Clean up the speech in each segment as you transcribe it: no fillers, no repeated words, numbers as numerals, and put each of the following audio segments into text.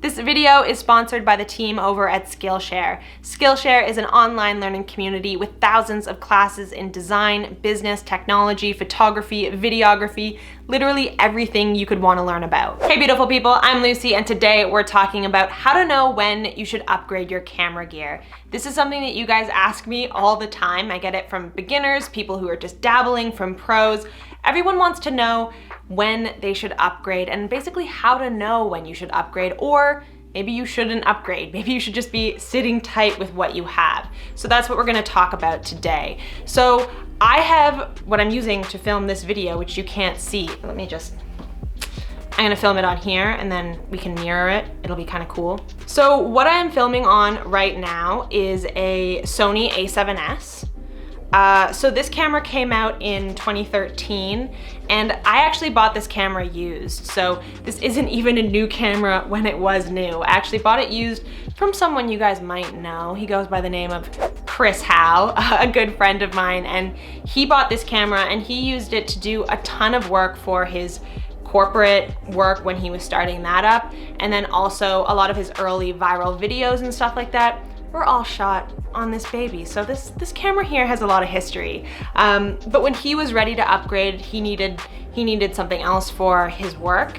This video is sponsored by the team over at Skillshare. Skillshare is an online learning community with thousands of classes in design, business, technology, photography, videography, literally everything you could want to learn about. Hey beautiful people, I'm Lucy and today we're talking about how to know when you should upgrade your camera gear. This is something that you guys ask me all the time. I get it from beginners, people who are just dabbling, from pros. Everyone wants to know when they should upgrade and basically how to know when you should upgrade, or maybe you shouldn't upgrade. Maybe you should just be sitting tight with what you have. So that's what we're gonna talk about today. So I have what I'm using to film this video, which you can't see. I'm gonna film it on here and then we can mirror it. It'll be kind of cool. So what I am filming on right now is a Sony a7S. So this camera came out in 2013 and I actually bought this camera used. So this isn't even a new camera when it was new. I actually bought it used from someone you guys might know. He goes by the name of Chris Howe, a good friend of mine, and he bought this camera and he used it to do a ton of work for his corporate work when he was starting that up, and then also a lot of his early viral videos and stuff like that were all shot on this baby. So this camera here has a lot of history. But when he was ready to upgrade, he needed something else for his work.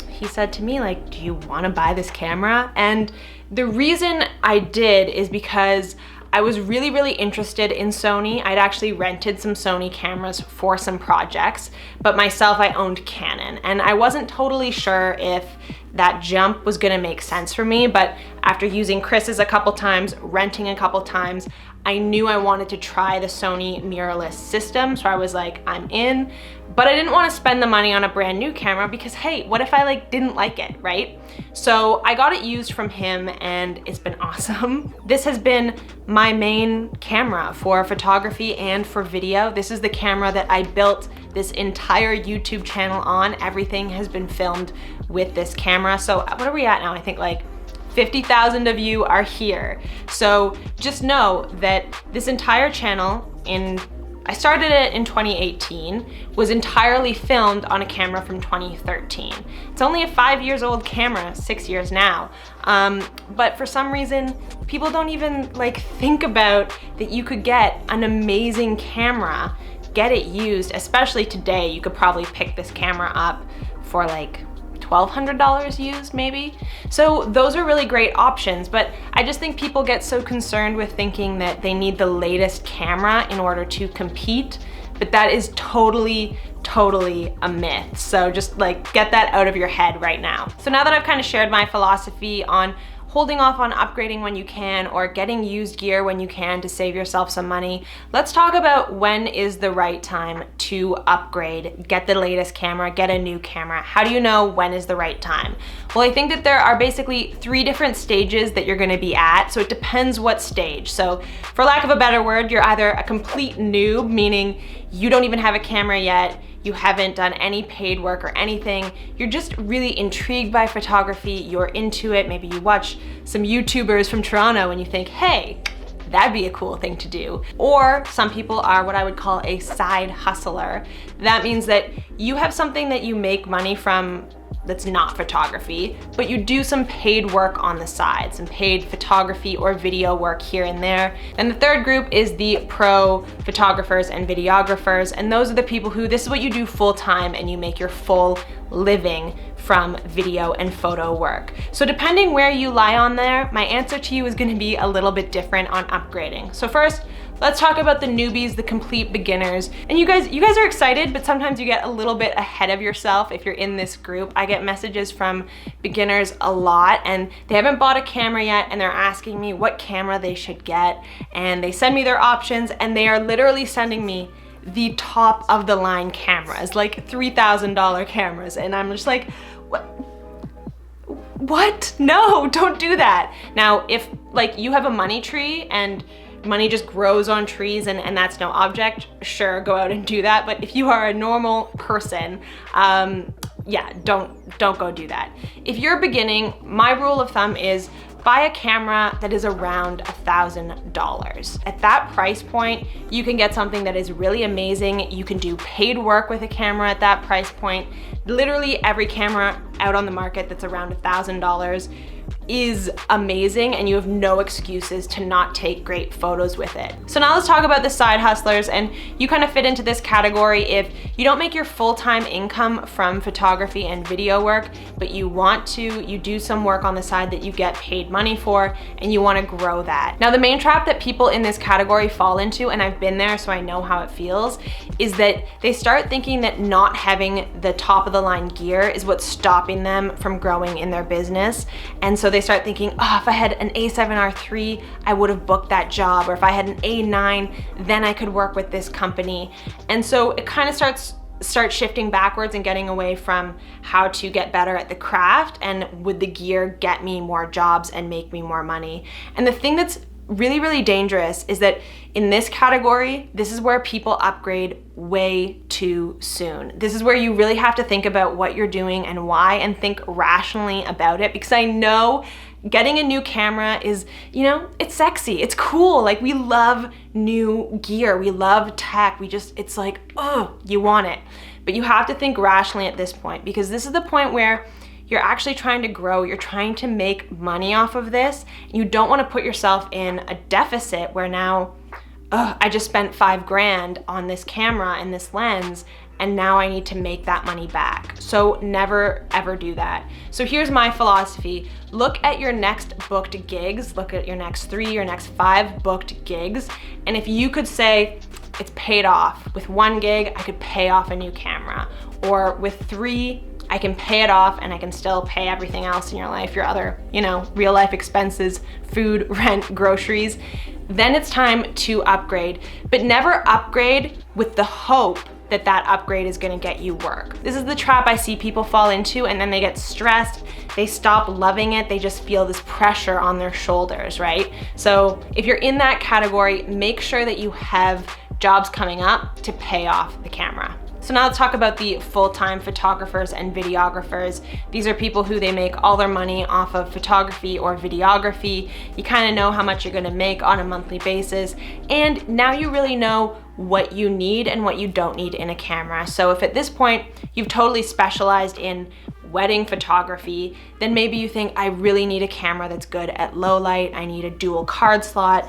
He said to me, like, do you wanna buy this camera? And the reason I did is because I was really, really interested in Sony. I'd actually rented some Sony cameras for some projects, but myself, I owned Canon. And I wasn't totally sure if that jump was gonna make sense for me, but after using Chris's a couple times, renting a couple times, I knew I wanted to try the Sony mirrorless system, so I was like, I'm in. But I didn't want to spend the money on a brand new camera because, hey, what if I didn't like it, right? So I got it used from him and it's been awesome. This has been my main camera for photography and for video. This is the camera that I built this entire YouTube channel on. Everything has been filmed with this camera. So what are we at now? I think 50,000 of you are here. So just know that this entire channel, I started it in 2018, was entirely filmed on a camera from 2013. It's only a 5 years old camera, 6 years now. But for some reason, people don't even think about that you could get an amazing camera, get it used, especially today. You could probably pick this camera up for $1,200 used maybe. So those are really great options, but I just think people get so concerned with thinking that they need the latest camera in order to compete, but that is totally a myth. So just get that out of your head right now. So now that I've kind of shared my philosophy on holding off on upgrading when you can, or getting used gear when you can to save yourself some money, let's talk about when is the right time to upgrade, get the latest camera, get a new camera. How do you know when is the right time? Well, I think that there are basically 3 different stages that you're gonna be at, so it depends what stage. So for lack of a better word, you're either a complete noob, meaning you don't even have a camera yet, you haven't done any paid work or anything, you're just really intrigued by photography, you're into it, maybe you watch some YouTubers from Toronto and you think, hey, that'd be a cool thing to do. Or some people are what I would call a side hustler. That means that you have something that you make money from that's not photography, but you do some paid work on the side, some paid photography or video work here and there. And the third group is the pro photographers and videographers, and those are the people who, this is what you do full time and you make your full living from video and photo work. So depending where you lie on there, my answer to you is gonna be a little bit different on upgrading. So first, let's talk about the newbies, the complete beginners. And you guys are excited, but sometimes you get a little bit ahead of yourself if you're in this group. I get messages from beginners a lot and they haven't bought a camera yet and they're asking me what camera they should get. And they send me their options and they are literally sending me the top of the line cameras, $3,000 cameras. And I'm just like, what? No, don't do that. Now, if you have a money tree and money just grows on trees and that's no object, sure, go out and do that. But if you are a normal person, yeah, don't go do that. If you're beginning, my rule of thumb is buy a camera that is around $1,000. At that price point, you can get something that is really amazing. You can do paid work with a camera at that price point. Literally every camera out on the market that's around $1,000 is amazing, and you have no excuses to not take great photos with it. So now let's talk about the side hustlers, and you kind of fit into this category if you don't make your full-time income from photography and video work, but you do some work on the side that you get paid money for, and you want to grow that. Now, the main trap that people in this category fall into, and I've been there so I know how it feels, is that they start thinking that not having the top of the line gear is what's stopping them from growing in their business. And so they start thinking, oh, if I had an A7R III, I would have booked that job. Or if I had an A9, then I could work with this company. And so it kind of starts shifting backwards and getting away from how to get better at the craft and would the gear get me more jobs and make me more money. And the thing that's really, really dangerous is that in this category, this is where people upgrade way too soon. This is where you really have to think about what you're doing and why, and think rationally about it, because I know getting a new camera is, it's sexy, it's cool. Like, we love new gear, we love tech, it's like, oh, you want it. But you have to think rationally at this point, because this is the point where you're actually trying to grow, you're trying to make money off of this. You don't want to put yourself in a deficit where now, I just spent $5,000 on this camera and this lens, and now I need to make that money back. So never ever do that. So here's my philosophy. Look at your next booked gigs, look at your next 3 or next 5 booked gigs, and if you could say, it's paid off. With 1 gig, I could pay off a new camera. Or with 3, I can pay it off and I can still pay everything else in your life, your other, real life expenses, food, rent, groceries. Then it's time to upgrade, but never upgrade with the hope that that upgrade is gonna get you work. This is the trap I see people fall into, and then they get stressed, they stop loving it, they just feel this pressure on their shoulders, right? So if you're in that category, make sure that you have jobs coming up to pay off the camera. So now let's talk about the full-time photographers and videographers. These are people who they make all their money off of photography or videography. You kind of know how much you're gonna make on a monthly basis. And now you really know what you need and what you don't need in a camera. So if at this point you've totally specialized in wedding photography, then maybe you think, I really need a camera that's good at low light, I need a dual card slot,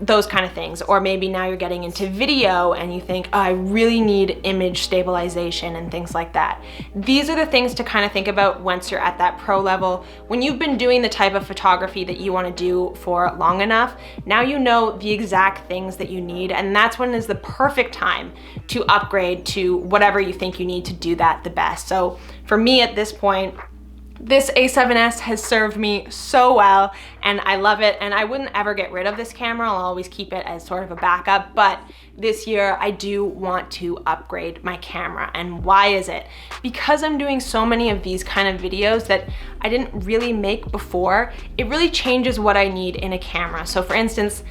those kind of things. Or maybe now you're getting into video and you think, oh, I really need image stabilization and things like that. These are the things to kind of think about once you're at that pro level. When you've been doing the type of photography that you want to do for long enough, now you know the exact things that you need, and that's when is the perfect time to upgrade to whatever you think you need to do that the best. So for me at this point, this A7S has served me so well, and I love it, and I wouldn't ever get rid of this camera. I'll always keep it as sort of a backup, but this year I do want to upgrade my camera. And why is it? Because I'm doing so many of these kind of videos that I didn't really make before, it really changes what I need in a camera. So for instance,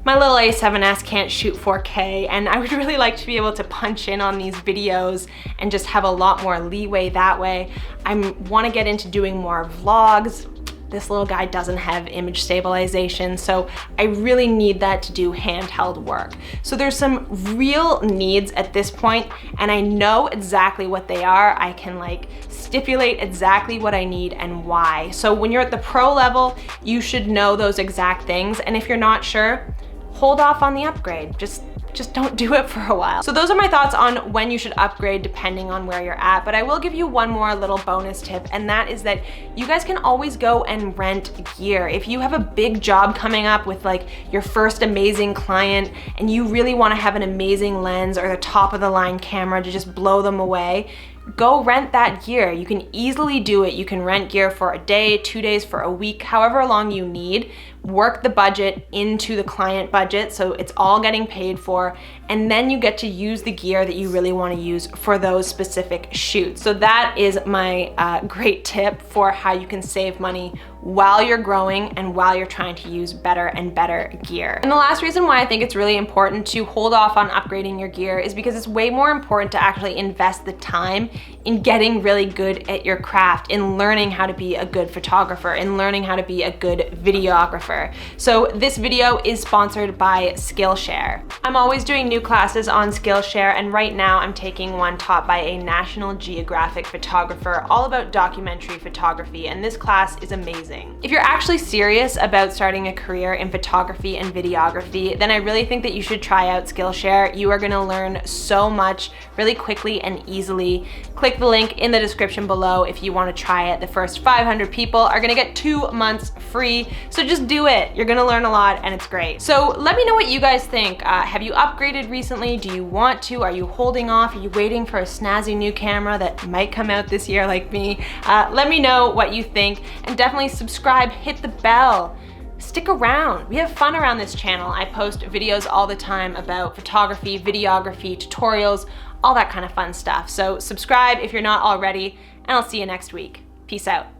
my little A7S can't shoot 4K, and I would really like to be able to punch in on these videos and just have a lot more leeway that way. I want to get into doing more vlogs. This little guy doesn't have image stabilization, so I really need that to do handheld work. So there's some real needs at this point, and I know exactly what they are. I can stipulate exactly what I need and why. So when you're at the pro level, you should know those exact things, and if you're not sure, hold off on the upgrade. Just don't do it for a while. So those are my thoughts on when you should upgrade depending on where you're at, but I will give you one more little bonus tip, and that is that you guys can always go and rent gear. If you have a big job coming up with your first amazing client and you really wanna have an amazing lens or the top of the line camera to just blow them away, go rent that gear. You can easily do it. You can rent gear for a day, 2 days, for a week, however long you need. work the budget into the client budget so it's all getting paid for, and then you get to use the gear that you really want to use for those specific shoots. So that is my great tip for how you can save money while you're growing and while you're trying to use better and better gear. And the last reason why I think it's really important to hold off on upgrading your gear is because it's way more important to actually invest the time in getting really good at your craft, in learning how to be a good photographer, in learning how to be a good videographer. So this video is sponsored by Skillshare. I'm always doing new classes on Skillshare, and right now I'm taking one taught by a National Geographic photographer all about documentary photography, and this class is amazing. If you're actually serious about starting a career in photography and videography, then I really think that you should try out Skillshare. You are gonna learn so much really quickly and easily. Click the link in the description below if you wanna try it. The first 500 people are gonna get 2 months free, so just do it. You're gonna learn a lot and it's great. So let me know what you guys think. Have you upgraded recently? Do you want to? Are you holding off? Are you waiting for a snazzy new camera that might come out this year like me? Let me know what you think, and definitely subscribe, hit the bell. Stick around. We have fun around this channel. I post videos all the time about photography, videography, tutorials, all that kind of fun stuff. So subscribe if you're not already, and I'll see you next week. Peace out.